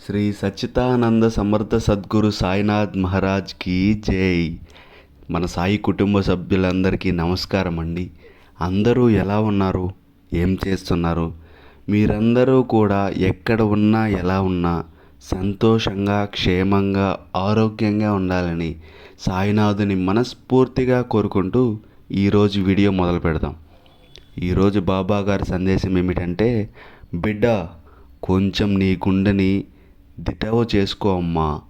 శ్రీ సచ్చిదానంద సమర్థ సద్గురు సాయినాథ్ మహారాజ్కి జై. మన సాయి కుటుంబ సభ్యులందరికీ నమస్కారం అండి. అందరూ ఎలా ఉన్నారు, ఏం చేస్తున్నారు? మీరందరూ కూడా ఎక్కడ ఉన్నా ఎలా ఉన్నా సంతోషంగా, క్షేమంగా, ఆరోగ్యంగా ఉండాలని సాయినాథుని మనస్ఫూర్తిగా కోరుకుంటూ ఈరోజు వీడియో మొదలు పెడదాం. ఈరోజు బాబా గారి సందేశం ఏమిటంటే, బిడ్డ, కొంచెం నీ గుండెని దిటవు చేసుకో అమ్మా.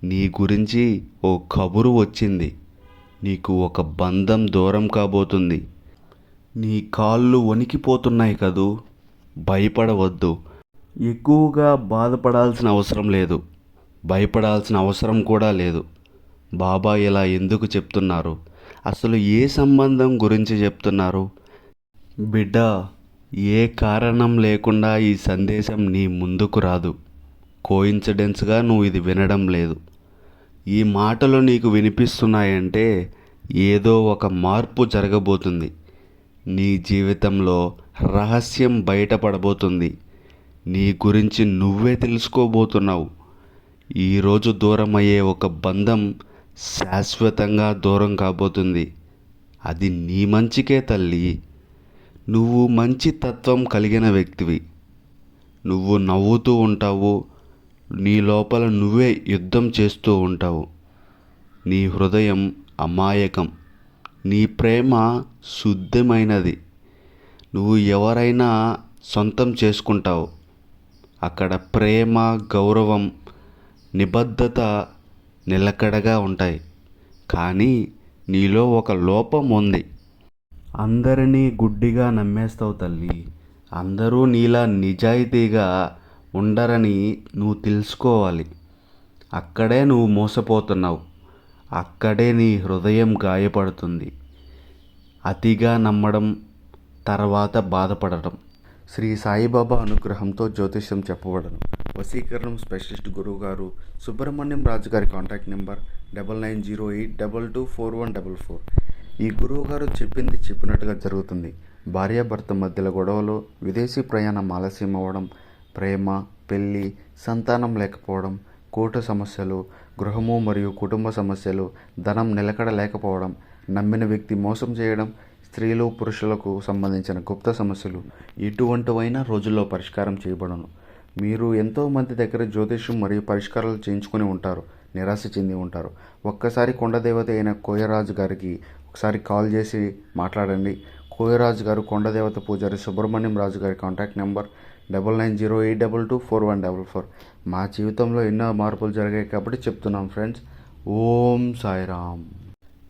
నీ గురించి ఓ కబురు వచ్చింది. నీకు ఒక బంధం దూరం కాబోతుంది. నీ కాళ్ళు వణికిపోతున్నాయి కదూ. భయపడవద్దు. ఎక్కువగా బాధపడాల్సిన అవసరం లేదు. భయపడాల్సిన అవసరం కూడా లేదు. బాబా ఇలా ఎందుకు చెప్తున్నారు? అసలు ఏ సంబంధం గురించి చెప్తున్నారు? బిడ్డ, ఏ కారణం లేకుండా ఈ సందేశం నీ ముందుకు రాదు. కోయిన్సిడెన్స్గా నువ్వు ఇది వినడం లేదు. ఈ మాటలు నీకు వినిపిస్తున్నాయంటే ఏదో ఒక మార్పు జరగబోతుంది. నీ జీవితంలో రహస్యం బయటపడబోతుంది. నీ గురించి నువ్వే తెలుసుకోబోతున్నావు. ఈరోజు దూరం అయ్యే ఒక బంధం శాశ్వతంగా దూరం కాబోతుంది. అది నీ మంచికే తల్లి. నువ్వు మంచి తత్వం కలిగిన వ్యక్తివి. నువ్వు నవ్వుతూ ఉంటావు. నీ లోపల నువ్వే యుద్ధం చేస్తూ ఉంటావు. నీ హృదయం అమాయకం. నీ ప్రేమ శుద్ధమైనది. నువ్వు ఎవరైనా సొంతం చేసుకుంటావు. అక్కడ ప్రేమ, గౌరవం, నిబద్ధత నిలకడగా ఉంటాయి. కానీ నీలో ఒక లోపం ఉంది. అందరినీ గుడ్డిగా నమ్మేస్తావు తల్లి. అందరూ నీలా నిజాయితీగా ఉండరని నువ్వు తెలుసుకోవాలి. అక్కడే నువ్వు మోసపోతున్నావు. అక్కడే నీ హృదయం గాయపడుతుంది. అతిగా నమ్మడం, తర్వాత బాధపడటం. శ్రీ సాయిబాబా అనుగ్రహంతో జ్యోతిష్యం చెప్పబడను. వశీకరణం స్పెషలిస్ట్ గురువుగారు సుబ్రహ్మణ్యం రాజు గారి కాంటాక్ట్ నెంబర్ 9908224144. ఈ గురువుగారు చెప్పింది చెప్పినట్టుగా జరుగుతుంది. భార్యాభర్త మధ్యలో గొడవలు, విదేశీ ప్రయాణం ఆలస్యం అవ్వడం, ప్రేమ, పెళ్ళి, సంతానం లేకపోవడం, కోర్టు సమస్యలు, గృహము మరియు కుటుంబ సమస్యలు, ధనం నిలకడ లేకపోవడం, నమ్మిన వ్యక్తి మోసం చేయడం, స్త్రీలు పురుషులకు సంబంధించిన గుప్త సమస్యలు, ఎటువంటివైనా రోజుల్లో పరిష్కారం చేయబడను. మీరు ఎంతోమంది దగ్గర జ్యోతిష్యం మరియు పరిష్కారాలు చేయించుకొని ఉంటారు, నిరాశ చెంది ఉంటారు. ఒక్కసారి కొండదేవత అయిన కోయరాజు గారికి ఒకసారి కాల్ చేసి మాట్లాడండి. కోయరాజు గారు కొండదేవత పూజారి సుబ్రహ్మణ్యం రాజు గారి కాంటాక్ట్ నెంబర్ 9908224144. మా జీవితంలో ఎన్నో మార్పులు జరిగాయి కాబట్టి చెప్తున్నాం ఫ్రెండ్స్. ఓం సాయిరామ్.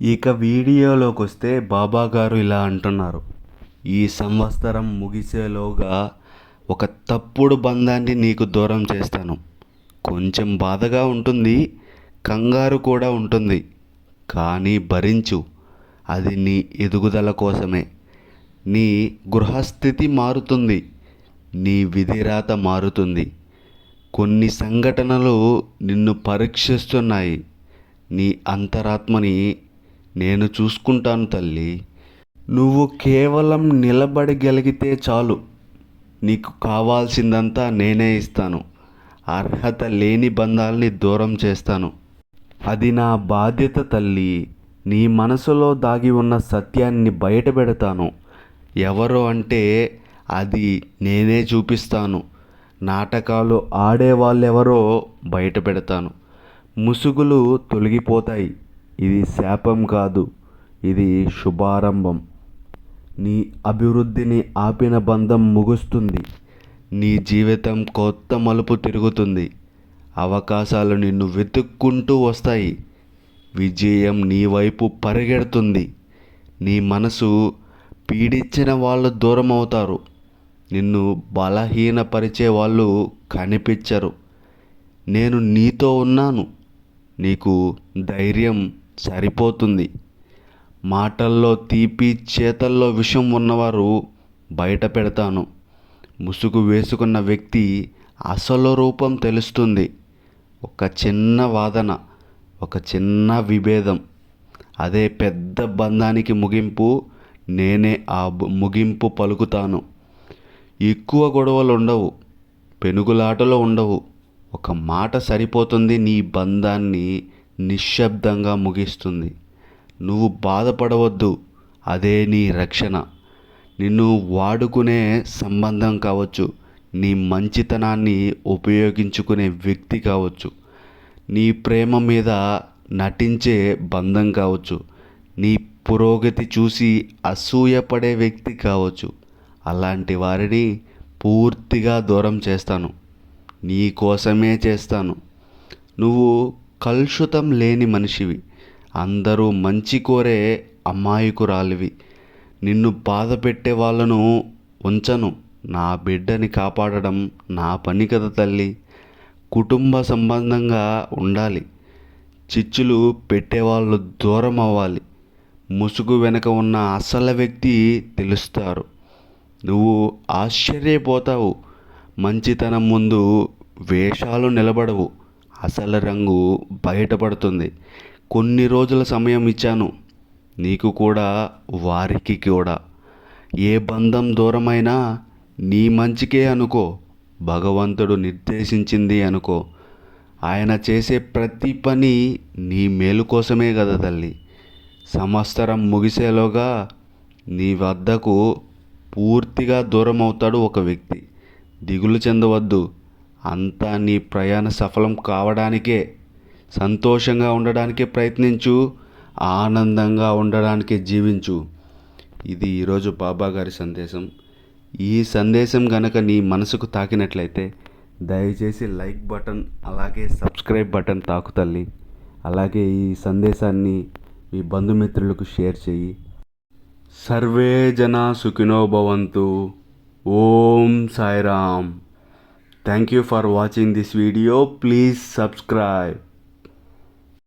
ఇక వీడియోలోకి వస్తే బాబా గారు ఇలా అంటున్నారు, ఈ సంవత్సరం ముగిసేలోగా ఒక తప్పుడు బంధాన్ని నీకు దూరం చేస్తాను. కొంచెం బాధగా ఉంటుంది, కంగారు కూడా ఉంటుంది. కానీ భరించు. అది నీ ఎదుగుదల కోసమే. నీ గృహస్థితి మారుతుంది. నీ విధిరాత మారుతుంది. కొన్ని సంఘటనలు నిన్ను పరీక్షిస్తున్నాయి. నీ అంతరాత్మని నేను చూసుకుంటాను తల్లి. నువ్వు కేవలం నిలబడగలిగితే చాలు. నీకు కావాల్సిందంతా నేనే ఇస్తాను. అర్హత లేని బంధాల్ని దూరం చేస్తాను. అది నా బాధ్యత తల్లి. నీ మనసులో దాగి ఉన్న సత్యాన్ని బయటపెడతాను. ఎవరు అంటే అది నేనే చూపిస్తాను. నాటకాలు ఆడేవాళ్ళెవరో బయట పెడతాను. ముసుగులు తొలగిపోతాయి. ఇది శాపం కాదు, ఇది శుభారంభం. నీ అభివృద్ధిని ఆపిన బంధం ముగుస్తుంది. నీ జీవితం కొత్త మలుపు తిరుగుతుంది. అవకాశాలు నిన్ను వెతుక్కుంటూ వస్తాయి. విజయం నీ వైపు పరిగెడుతుంది. నీ మనసు పీడించిన వాళ్ళు దూరం అవుతారు. నిన్ను బలహీనపరిచే వాళ్ళు కనిపించరు. నేను నీతో ఉన్నాను. నీకు ధైర్యం సరిపోతుంది. మాటల్లో తీపి, చేతల్లో విషం ఉన్నవారు బయట పెడతాను. ముసుగు వేసుకున్న వ్యక్తి అసలు రూపం తెలుస్తుంది. ఒక చిన్న వాదన, ఒక చిన్న విభేదం, అదే పెద్ద బంధానికి ముగింపు. నేనే ఆ ముగింపు పలుకుతాను. ఎక్కువ గొడవలు ఉండవు, పెనుగులాటలు ఉండవు. ఒక మాట సరిపోతుంది నీ బంధాన్ని నిశ్శబ్దంగా ముగిస్తుంది. నువ్వు బాధపడవద్దు, అదే నీ రక్షణ. నిన్ను వాడుకునే సంబంధం కావచ్చు, నీ మంచితనాన్ని ఉపయోగించుకునే వ్యక్తి కావచ్చు, నీ ప్రేమ మీద నటించే బంధం కావచ్చు, నీ పురోగతి చూసి అసూయపడే వ్యక్తి కావచ్చు. అలాంటి వారిని పూర్తిగా దూరం చేస్తాను. నీ కోసమే చేస్తాను. నువ్వు కలుషితం లేని మనిషివి. అందరూ మంచి కోరే అమాయకురాలివి. నిన్ను బాధ పెట్టే వాళ్ళను ఉంచను. నా బిడ్డని కాపాడడం నా పని కదా తల్లి. కుటుంబ సంబంధంగా ఉండాలి. చిచ్చులు పెట్టేవాళ్ళు దూరం అవ్వాలి. ముసుగు వెనక ఉన్న అసలు వ్యక్తి తెలుస్తారు. నువ్వు ఆశ్చర్యపోతావు. మంచితనం ముందు వేషాలు నిలబడవు. అసలు రంగు బయటపడుతుంది. కొన్ని రోజుల సమయం ఇచ్చాను, నీకు కూడా వారికి కూడా. ఏ బంధం దూరమైనా నీ మంచికే అనుకో. భగవంతుడు నిర్దేశించింది అనుకో. ఆయన చేసే ప్రతి పని నీ మేలు కోసమే కదా తల్లి. సంవత్సరం ముగిసేలోగా నీ వద్దకు పూర్తిగా దూరం అవుతాడు ఒక వ్యక్తి. దిగులు చెందవద్దు. అంతా నీ ప్రయాణ సఫలం కావడానికే. సంతోషంగా ఉండడానికే ప్రయత్నించు. ఆనందంగా ఉండడానికే జీవించు. ఇది ఈరోజు బాబా గారి సందేశం. ఈ సందేశం గనక నీ మనసుకు తాకినట్లయితే దయచేసి లైక్ బటన్ అలాగే సబ్స్క్రైబ్ బటన్ తాకు తల్లి. అలాగే ఈ సందేశాన్ని మీ బంధుమిత్రులకు షేర్ చెయ్యి. సర్వే జనా సుఖినో భవంతు. ఓం Sairam. Thank you for watching this video. Please subscribe.